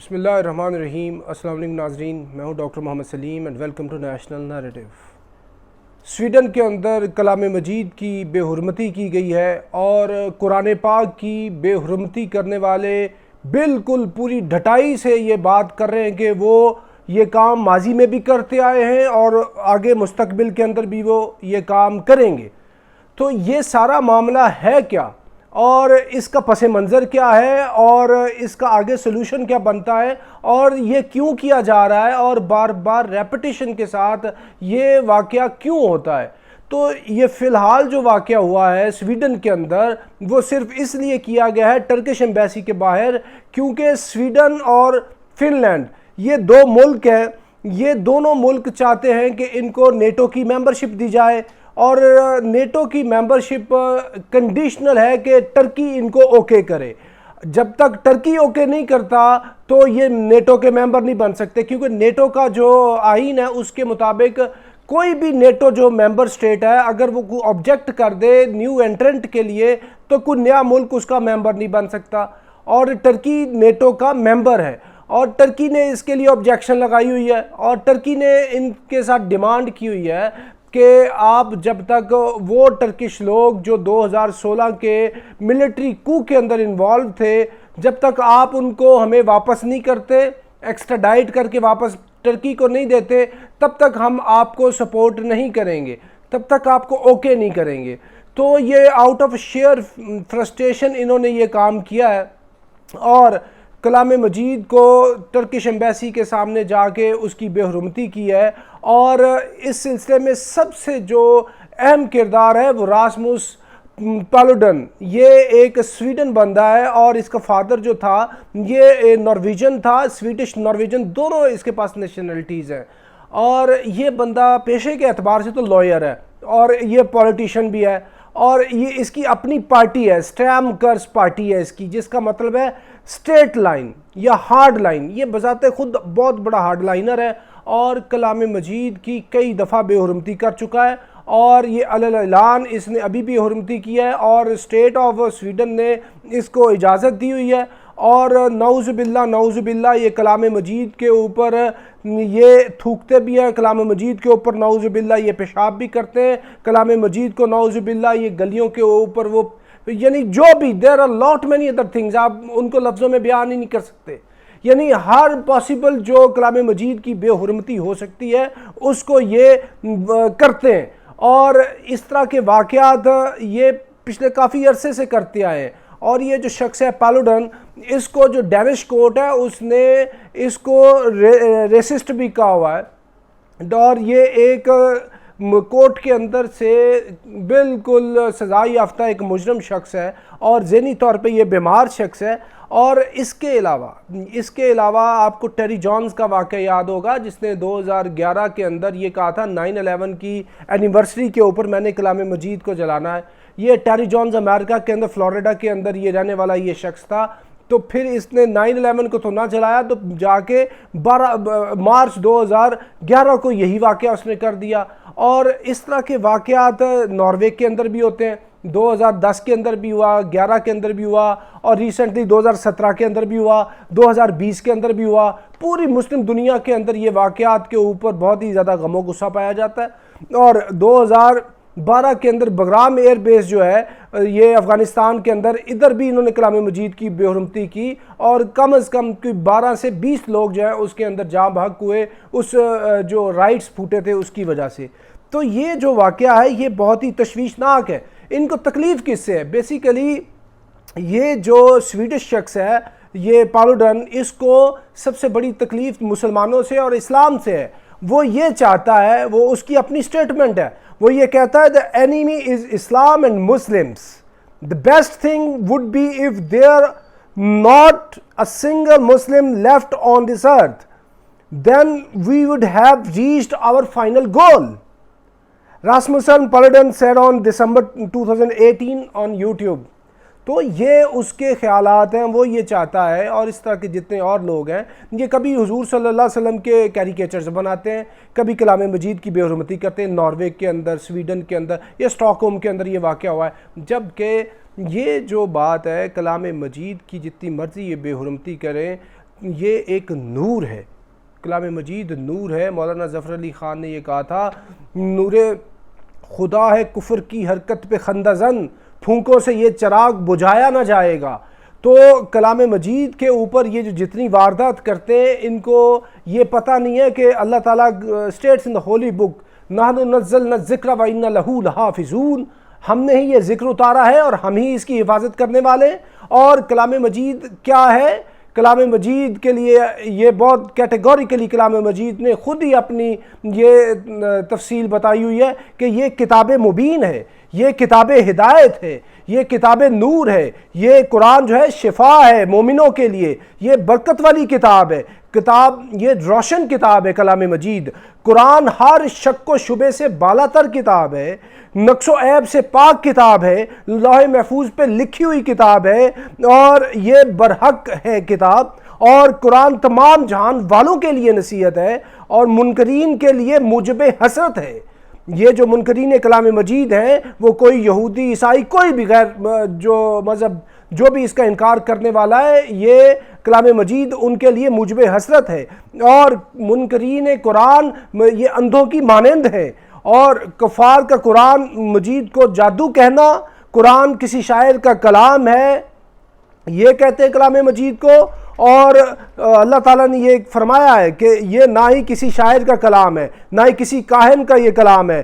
بسم اللہ الرحمن الرحیم۔ السلام علیکم ناظرین، میں ہوں doctor Muhammad Saleem and welcome to national narrative. Sweden کے اندر کلام مجید کی بے حرمتی کی گئی ہے اور قرآن پاک کی بے حرمتی کرنے والے بالکل پوری ڈھٹائی سے یہ بات کر رہے ہیں کہ وہ یہ کام ماضی میں بھی کرتے آئے ہیں اور آگے مستقبل کے اندر بھی وہ یہ کام کریں گے۔ تو یہ سارا معاملہ ہے کیا اور اس کا پس منظر کیا ہے اور اس کا آگے سلوشن کیا بنتا ہے اور یہ کیوں کیا جا رہا ہے اور بار بار ریپیٹیشن کے ساتھ یہ واقعہ کیوں ہوتا ہے؟ تو یہ فی الحال جو واقعہ ہوا ہے سویڈن کے اندر وہ صرف اس لیے کیا گیا ہے ٹرکش ایمبیسی کے باہر، کیونکہ سویڈن اور فن لینڈ یہ دو ملک ہیں، یہ دونوں ملک چاہتے ہیں کہ ان کو نیٹو کی ممبرشپ دی جائے اور نیٹو کی ممبرشپ کنڈیشنل ہے کہ ٹرکی ان کو اوکے کرے۔ جب تک ٹرکی اوکے نہیں کرتا تو یہ نیٹو کے ممبر نہیں بن سکتے، کیونکہ نیٹو کا جو آئین ہے اس کے مطابق کوئی بھی نیٹو جو ممبر سٹیٹ ہے اگر وہ آبجیکٹ کر دے نیو انٹرنٹ کے لیے تو کوئی نیا ملک اس کا ممبر نہیں بن سکتا، اور ٹرکی نیٹو کا ممبر ہے اور ٹرکی نے اس کے لیے آبجیکشن لگائی ہوئی ہے اور ٹرکی نے ان کے ساتھ ڈیمانڈ کی ہوئی ہے کہ آپ جب تک وہ ٹرکش لوگ جو 2016 کے ملٹری کو کے اندر انوالو تھے، جب تک آپ ان کو ہمیں واپس نہیں کرتے، ایکسٹراڈائٹ کر کے واپس ٹرکی کو نہیں دیتے، تب تک ہم آپ کو سپورٹ نہیں کریں گے، تب تک آپ کو اوکے نہیں کریں گے۔ تو یہ آؤٹ آف شیئر فرسٹریشن انہوں نے یہ کام کیا ہے اور کلام مجید کو ٹرکش ایمبیسی کے سامنے جا کے اس کی بے حرمتی کی ہے، اور اس سلسلے میں سب سے جو اہم کردار ہے وہ راسموس پالوڈن، یہ ایک سویڈن بندہ ہے اور اس کا فادر جو تھا یہ نارویجن تھا، سویڈش نارویجن دونوں اس کے پاس نیشنلٹیز ہیں، اور یہ بندہ پیشے کے اعتبار سے تو لائر ہے اور یہ پولیٹیشین بھی ہے، اور یہ اس کی اپنی پارٹی ہے، سٹیم کرس پارٹی ہے اس کی، جس کا مطلب ہے سٹیٹ لائن یا ہارڈ لائن۔ یہ بذات خود بہت بڑا ہارڈ لائنر ہے اور کلام مجید کی کئی دفعہ بے حرمتی کر چکا ہے، اور یہ علی اعلان اس نے ابھی بھی حرمتی کی ہے اور اسٹیٹ آف سویڈن نے اس کو اجازت دی ہوئی ہے، اور نعوذ باللہ یہ کلام مجید کے اوپر یہ تھوکتے بھی ہیں، کلام مجید کے اوپر نعوذ باللہ یہ پیشاب بھی کرتے ہیں، کلام مجید کو نعوذ باللہ یہ گلیوں کے اوپر وہ یعنی جو بھی there are lot many other things, آپ ان کو لفظوں میں بیان ہی نہیں کر سکتے، یعنی ہر پاسبل جو کلام مجید کی بے حرمتی ہو سکتی ہے اس کو یہ کرتے ہیں، اور اس طرح کے واقعات یہ پچھلے کافی عرصے سے کرتے آئے ہیں۔ اور یہ جو شخص ہے پالوڈن، اس کو جو ڈینش کورٹ ہے اس نے اس کو ریسسٹ بھی کہا ہوا ہے، اور یہ ایک کورٹ کے اندر سے بالکل سزا یافتہ ایک مجرم شخص ہے اور ذہنی طور پہ یہ بیمار شخص ہے۔ اور اس کے علاوہ آپ کو ٹیری جونز کا واقعہ یاد ہوگا جس نے 2011 کے اندر یہ کہا تھا 9/11 کی اینیورسری کے اوپر میں نے کلام مجید کو جلانا ہے۔ یہ ٹیری جونز امریکہ کے اندر فلوریڈا کے اندر یہ رہنے والا یہ شخص تھا، تو پھر اس نے 9/11 کو تو نہ جلایا تو جا کے 12 مارچ 2011 کو یہی واقعہ اس نے کر دیا۔ اور اس طرح کے واقعات ناروے کے اندر بھی ہوتے ہیں، 2010 کے اندر بھی ہوا، 11 کے اندر بھی ہوا، اور ریسنٹلی 2017 کے اندر بھی ہوا، 2020 کے اندر بھی ہوا۔ پوری مسلم دنیا کے اندر یہ واقعات کے اوپر بہت ہی زیادہ غم و غصہ پایا جاتا ہے، اور 2012 کے اندر بگرام ایئر بیس جو ہے یہ افغانستان کے اندر، ادھر بھی انہوں نے کلام مجید کی بے حرمتی کی، اور کم از کم 12 سے 20 لوگ جو ہیں اس کے اندر جاں بحق ہوئے، اس جو رائٹس پھوٹے تھے اس کی وجہ سے۔ تو یہ جو واقعہ ہے یہ بہت ہی تشویشناک ہے۔ ان کو تکلیف کس سے ہے؟ بیسیکلی یہ جو سویڈش شخص ہے یہ پالوڈن، اس کو سب سے بڑی تکلیف مسلمانوں سے اور اسلام سے ہے۔ وہ یہ چاہتا ہے، وہ اس کی اپنی سٹیٹمنٹ ہے، وہ یہ کہتا ہے the enemy is Islam and Muslims. The best thing would be if there not a single Muslim left on this earth. Then we would have reached our final goal. Rasmussen Paludan said on December 2018 on YouTube. تو یہ اس کے خیالات ہیں، وہ یہ چاہتا ہے، اور اس طرح کے جتنے اور لوگ ہیں یہ کبھی حضور صلی اللہ علیہ وسلم کے کیریکیچرز بناتے ہیں، کبھی کلام مجید کی بے حرمتی کرتے ہیں۔ ناروے کے اندر، سویڈن کے اندر یا اسٹاک ہوم کے اندر یہ واقعہ ہوا ہے، جبکہ یہ جو بات ہے کلام مجید کی جتنی مرضی یہ بے حرمتی کریں یہ ایک نور ہے، کلام مجید نور ہے۔ مولانا ظفر علی خان نے یہ کہا تھا، نور خدا ہے کفر کی حرکت پہ خندہ زن، پھونکوں سے یہ چراغ بجھایا نہ جائے گا۔ تو کلام مجید کے اوپر یہ جو جتنی واردات کرتے ہیں، ان کو یہ پتہ نہیں ہے کہ اللہ تعالیٰ اسٹیٹس ان دا ہولی بک، نحن نزلنا الذکر وإنا لہ لحافظون، ہم نے ہی یہ ذکر اتارا ہے اور ہم ہی اس کی حفاظت کرنے والے۔ اور کلام مجید کیا ہے؟ کلام مجید کے لیے یہ بہت کیٹیگوریکلی کلام مجید نے خود ہی اپنی یہ تفصیل بتائی ہوئی ہے کہ یہ کتاب مبین ہے، یہ کتاب ہدایت ہے، یہ کتاب نور ہے، یہ قرآن جو ہے شفا ہے مومنوں کے لیے، یہ برکت والی کتاب ہے، یہ روشن کتاب ہے کلام مجید۔ قرآن ہر شک و شبے سے بالا تر کتاب ہے، نقص و عیب سے پاک کتاب ہے، لوح محفوظ پہ لکھی ہوئی کتاب ہے، اور یہ برحق ہے کتاب۔ اور قرآن تمام جہان والوں کے لیے نصیحت ہے اور منکرین کے لیے موجب حسرت ہے۔ یہ جو منکرین کلام مجید ہیں، وہ کوئی یہودی، عیسائی، کوئی بھی غیر جو مذہب جو بھی اس کا انکار کرنے والا ہے، یہ کلام مجید ان کے لیے موجب حسرت ہے۔ اور منکرین قرآن یہ اندھوں کی مانند ہے، اور کفار کا قرآن مجید کو جادو کہنا، قرآن کسی شاعر کا کلام ہے یہ کہتے ہیں کلام مجید کو۔ اور اللہ تعالیٰ نے یہ فرمایا ہے کہ یہ نہ ہی کسی شاعر کا کلام ہے، نہ ہی کسی کاہن کا یہ کلام ہے،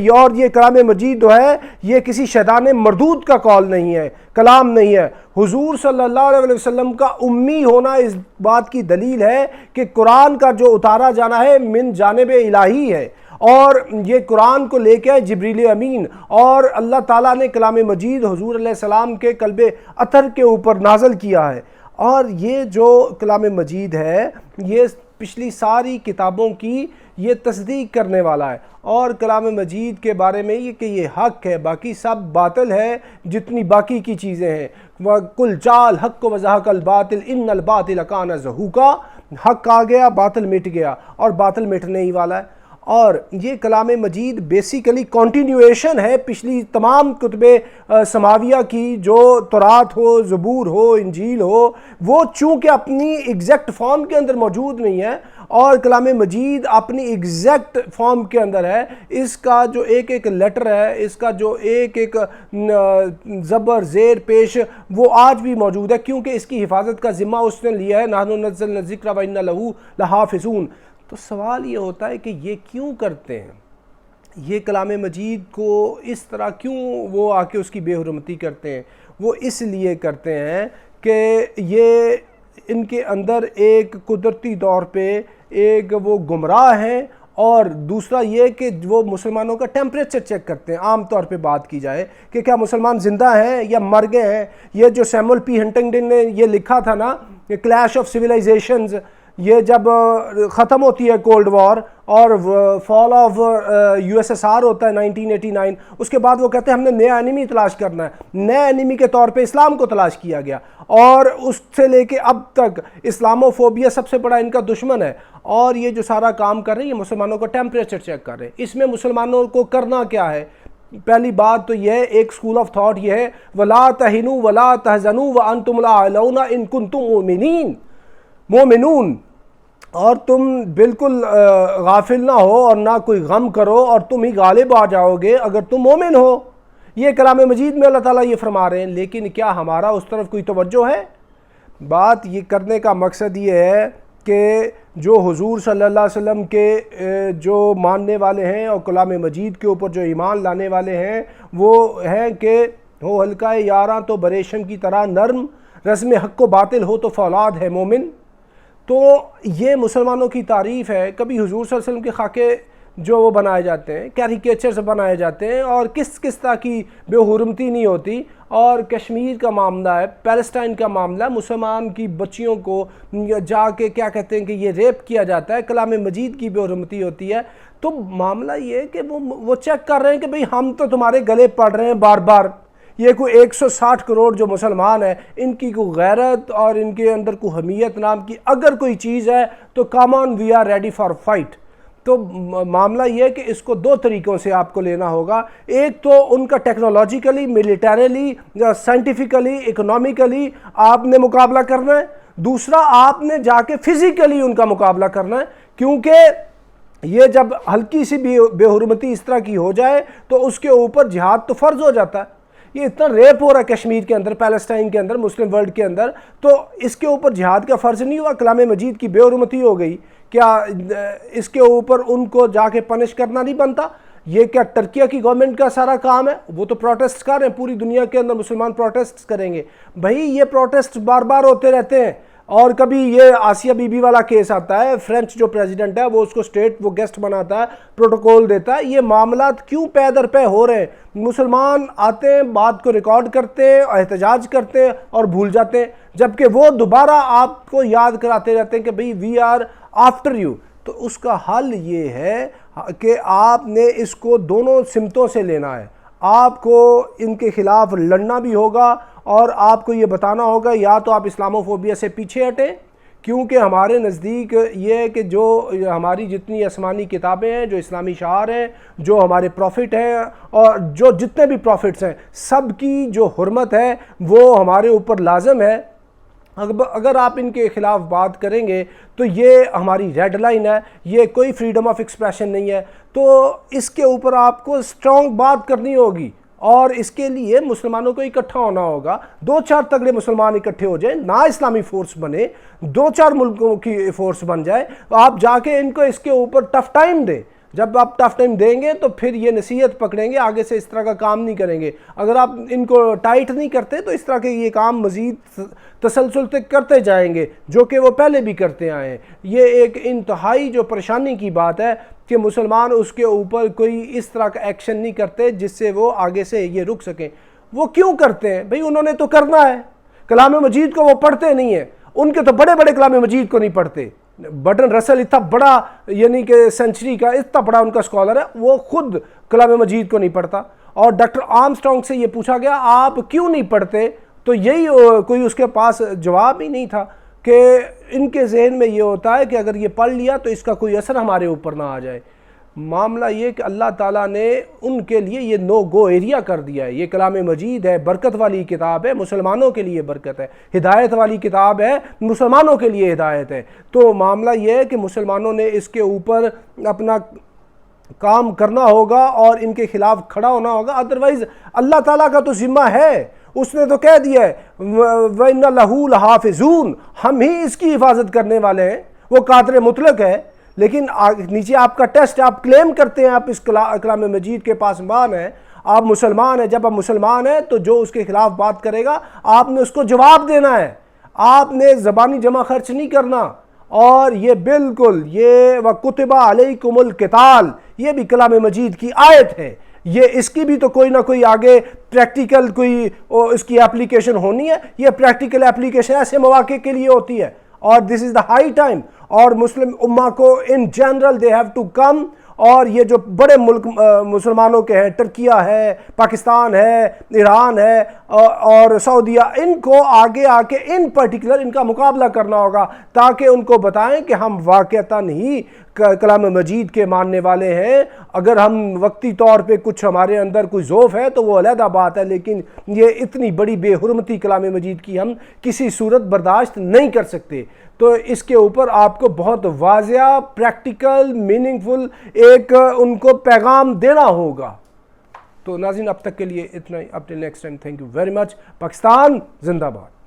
اور یہ کلام مجید جو ہے یہ کسی شیطان مردود کا قول نہیں ہے، کلام نہیں ہے۔ حضور صلی اللہ علیہ وسلم کا امی ہونا اس بات کی دلیل ہے کہ قرآن کا جو اتارا جانا ہے من جانب الہی ہے، اور یہ قرآن کو لے کے جبریل امین، اور اللہ تعالیٰ نے کلام مجید حضور علیہ السلام کے قلب اطہر کے اوپر نازل کیا ہے۔ اور یہ جو کلام مجید ہے یہ پچھلی ساری کتابوں کی یہ تصدیق کرنے والا ہے، اور کلام مجید کے بارے میں یہ کہ یہ حق ہے، باقی سب باطل ہے جتنی باقی کی چیزیں ہیں۔ وَقُلْ جَاءَ الْحَقُّ وَزَهَقَ الْبَاطِلُ إِنَّ الْبَاطِلَ كَانَ زَهُوقًا، حق آ گیا، باطل مٹ گیا، اور باطل مٹنے ہی والا ہے۔ اور یہ کلام مجید بیسیکلی کنٹینیویشن ہے پچھلی تمام کتب سماویہ کی، جو تورات ہو، زبور ہو، انجیل ہو، وہ چونکہ اپنی ایگزیکٹ فارم کے اندر موجود نہیں ہے، اور کلام مجید اپنی ایگزیکٹ فارم کے اندر ہے۔ اس کا جو ایک ایک لیٹر ہے، اس کا جو ایک ایک زبر زیر پیش، وہ آج بھی موجود ہے، کیونکہ اس کی حفاظت کا ذمہ اس نے لیا ہے، نحن نزلنا الذکر وإنا لہ لحافظون۔ تو سوال یہ ہوتا ہے کہ یہ کیوں کرتے ہیں؟ یہ کلام مجید کو اس طرح کیوں وہ آ کے اس کی بے حرمتی کرتے ہیں؟ وہ اس لیے کرتے ہیں کہ یہ ان کے اندر ایک قدرتی طور پہ ایک وہ گمراہ ہیں، اور دوسرا یہ کہ وہ مسلمانوں کا ٹیمپریچر چیک کرتے ہیں۔ عام طور پہ بات کی جائے کہ کیا مسلمان زندہ ہیں یا مر گئے ہیں۔ یہ جو سیمول پی ہنٹنگٹن نے یہ لکھا تھا نا، کہ کلیش آف سویلائزیشنز، یہ جب ختم ہوتی ہے کولڈ وار اور fall of U S S R ہوتا ہے 1989، اس کے بعد وہ کہتے ہیں ہم نے نیا انیمی تلاش کرنا ہے۔ نئے انیمی کے طور پہ اسلام کو تلاش کیا گیا، اور اس سے لے کے اب تک اسلاموفوبیا سب سے بڑا ان کا دشمن ہے۔ اور یہ جو سارا کام کر رہے ہیں، یہ مسلمانوں کا ٹیمپریچر چیک کر رہے ہیں۔ اس میں مسلمانوں کو کرنا کیا ہے؟ پہلی بات تو یہ ہے، ایک سکول آف تھاٹ یہ ہے، وَلَا تَهِنُوا وَلَا تَحْزَنُوا وَأَنْتُمُ الْأَعْلَوْنَ إِن كُنتُم مومنون، اور تم بالکل غافل نہ ہو اور نہ کوئی غم کرو، اور تم ہی غالب آ جاؤ گے اگر تم مومن ہو۔ یہ کلام مجید میں اللہ تعالیٰ یہ فرما رہے ہیں، لیکن کیا ہمارا اس طرف کوئی توجہ ہے؟ بات یہ کرنے کا مقصد یہ ہے کہ جو حضور صلی اللہ علیہ وسلم کے جو ماننے والے ہیں اور کلام مجید کے اوپر جو ایمان لانے والے ہیں، وہ ہیں کہ ہو ہلکا یاراں تو بریشم کی طرح نرم، رسم حق و باطل ہو تو فولاد ہے مومن۔ تو یہ مسلمانوں کی تعریف ہے۔ کبھی حضور صلی اللہ علیہ وسلم کے خاکے جو وہ بنائے جاتے ہیں، کیریکیچرز بنائے جاتے ہیں، اور کس طرح کی بے حرمتی نہیں ہوتی۔ اور کشمیر کا معاملہ ہے، پیلسٹائن کا معاملہ، مسلمان کی بچیوں کو جا کے کیا کہتے ہیں کہ یہ ریپ کیا جاتا ہے، کلام مجید کی بے حرمتی ہوتی ہے۔ تو معاملہ یہ ہے کہ وہ چیک کر رہے ہیں کہ بھئی ہم تو تمہارے گلے پڑ رہے ہیں بار بار۔ یہ کوئی 160 کروڑ جو مسلمان ہیں، ان کی کوئی غیرت اور ان کے اندر کوئی حمیت نام کی اگر کوئی چیز ہے تو come on we are ready for fight. تو معاملہ یہ ہے کہ اس کو دو طریقوں سے آپ کو لینا ہوگا۔ ایک تو ان کا ٹیکنالوجیکلی، ملیٹریلی، سائنٹیفکلی، اکنامکلی آپ نے مقابلہ کرنا ہے۔ دوسرا آپ نے جا کے فزیکلی ان کا مقابلہ کرنا ہے، کیونکہ یہ جب ہلکی سی بے حرمتی اس طرح کی ہو جائے تو اس کے اوپر جہاد تو فرض ہو جاتا ہے۔ یہ اتنا ریپ ہو رہا ہے کشمیر کے اندر، پیلسٹائن کے اندر، مسلم ورلڈ کے اندر، تو اس کے اوپر جہاد کا فرض نہیں ہوا، کلام مجید کی بے حرمتی ہو گئی، کیا اس کے اوپر ان کو جا کے پنش کرنا نہیں بنتا؟ یہ کیا ترکیہ کی گورنمنٹ کا سارا کام ہے؟ وہ تو پروٹیسٹ کر رہے ہیں، پوری دنیا کے اندر مسلمان پروٹیسٹ کریں گے۔ بھائی یہ پروٹیسٹ بار بار ہوتے رہتے ہیں، اور کبھی یہ آسیہ بی بی والا کیس آتا ہے، فرینچ جو پریزیڈنٹ ہے وہ اس کو اسٹیٹ وہ گیسٹ بناتا ہے، پروٹوکول دیتا ہے۔ یہ معاملات کیوں پے در پے ہو رہے ہیں؟ مسلمان آتے ہیں، بات کو ریکارڈ کرتے ہیں، احتجاج کرتے ہیں اور بھول جاتے ہیں، جبکہ وہ دوبارہ آپ کو یاد کراتے رہتے ہیں کہ بھئی وی آر آفٹر یو۔ تو اس کا حل یہ ہے کہ آپ نے اس کو دونوں سمتوں سے لینا ہے، آپ کو ان کے خلاف لڑنا بھی ہوگا، اور آپ کو یہ بتانا ہوگا یا تو آپ اسلاموفوبیا سے پیچھے ہٹیں، کیونکہ ہمارے نزدیک یہ ہے کہ جو ہماری جتنی آسمانی کتابیں ہیں، جو اسلامی شعار ہیں، جو ہمارے پروفٹ ہیں، اور جو جتنے بھی پروفٹس ہیں، سب کی جو حرمت ہے وہ ہمارے اوپر لازم ہے۔ اگر آپ ان کے خلاف بات کریں گے تو یہ ہماری ریڈ لائن ہے، یہ کوئی فریڈم آف ایکسپریشن نہیں ہے، تو اس کے اوپر آپ کو اسٹرانگ بات کرنی ہوگی، اور اس کے لیے مسلمانوں کو اکٹھا ہونا ہوگا۔ دو چار تگڑے مسلمان اکٹھے ہو جائیں، نہ اسلامی فورس بنے، دو چار ملکوں کی فورس بن جائے، آپ جا کے ان کو اس کے اوپر ٹف ٹائم دیں۔ جب آپ ٹف ٹائم دیں گے تو پھر یہ نصیحت پکڑیں گے، آگے سے اس طرح کا کام نہیں کریں گے۔ اگر آپ ان کو ٹائٹ نہیں کرتے تو اس طرح کے یہ کام مزید تسلسل تک کرتے جائیں گے، جو کہ وہ پہلے بھی کرتے آئے ہیں۔ یہ ایک انتہائی جو پریشانی کی بات ہے کہ مسلمان اس کے اوپر کوئی اس طرح کا ایکشن نہیں کرتے جس سے وہ آگے سے یہ رک سکیں۔ وہ کیوں کرتے ہیں؟ بھئی انہوں نے تو کرنا ہے، کلام مجید کو وہ پڑھتے نہیں ہیں، ان کے تو بڑے بڑے کلام مجید کو نہیں پڑھتے۔ برٹن رسل اتنا بڑا، یعنی کہ سینچری کا اتنا بڑا ان کا اسکالر ہے، وہ خود کلام مجید کو نہیں پڑھتا۔ اور ڈاکٹر آرمسٹرانگ سے یہ پوچھا گیا آپ کیوں نہیں پڑھتے، تو یہی کوئی اس کے پاس جواب ہی نہیں تھا، کہ ان کے ذہن میں یہ ہوتا ہے کہ اگر یہ پڑھ لیا تو اس کا کوئی اثر ہمارے اوپر نہ آ جائے۔ معاملہ یہ کہ اللہ تعالیٰ نے ان کے لیے یہ نو گو ایریا کر دیا ہے۔ یہ کلام مجید ہے، برکت والی کتاب ہے، مسلمانوں کے لیے برکت ہے، ہدایت والی کتاب ہے، مسلمانوں کے لیے ہدایت ہے۔ تو معاملہ یہ ہے کہ مسلمانوں نے اس کے اوپر اپنا کام کرنا ہوگا اور ان کے خلاف کھڑا ہونا ہوگا، ادروائز اللہ تعالیٰ کا تو ذمہ ہے، اس نے تو کہہ دیا ہے وَإِنَّ لَهُ لَحَافِظُونَ، ہم ہی اس کی حفاظت کرنے والے ہیں، وہ قادر مطلق ہے۔ لیکن نیچے آپ کا ٹیسٹ، آپ کلیم کرتے ہیں آپ اس کلام مجید کے پاسبان ہیں، آپ مسلمان ہیں، جب آپ مسلمان ہیں تو جو اس کے خلاف بات کرے گا آپ نے اس کو جواب دینا ہے، آپ نے زبانی جمع خرچ نہیں کرنا۔ اور یہ بالکل یہ وَكُتِبَ عَلَيْكُمُ الْقِتَالُ، یہ بھی کلام مجید کی آیت ہے، یہ اس کی بھی تو کوئی نہ کوئی آگے پریکٹیکل کوئی اس کی اپلیکیشن ہونی ہے۔ یہ پریکٹیکل اپلیکیشن ایسے مواقع کے لیے ہوتی ہے، اور دس از دا ہائی ٹائم، اور مسلم امہ کو in general they have to come. اور یہ جو بڑے ملک مسلمانوں کے ہیں، ترکیہ ہے، پاکستان ہے، ایران ہے اور سعودیہ، ان کو آگے آ کے ان پرٹیکولر ان کا مقابلہ کرنا ہوگا، تاکہ ان کو بتائیں کہ ہم واقعتاً ہی کلام مجید کے ماننے والے ہیں۔ اگر ہم وقتی طور پہ کچھ ہمارے اندر کوئی ذوف ہے تو وہ علیحدہ بات ہے، لیکن یہ اتنی بڑی بے حرمتی کلام مجید کی ہم کسی صورت برداشت نہیں کر سکتے۔ تو اس کے اوپر آپ کو بہت واضح، پریکٹیکل، میننگ فل ایک ان کو پیغام دینا ہوگا۔ تو ناظرین اب تک کے لیے اتنا ہی، up till next time, thank you very much. Pakistan زندہ باد۔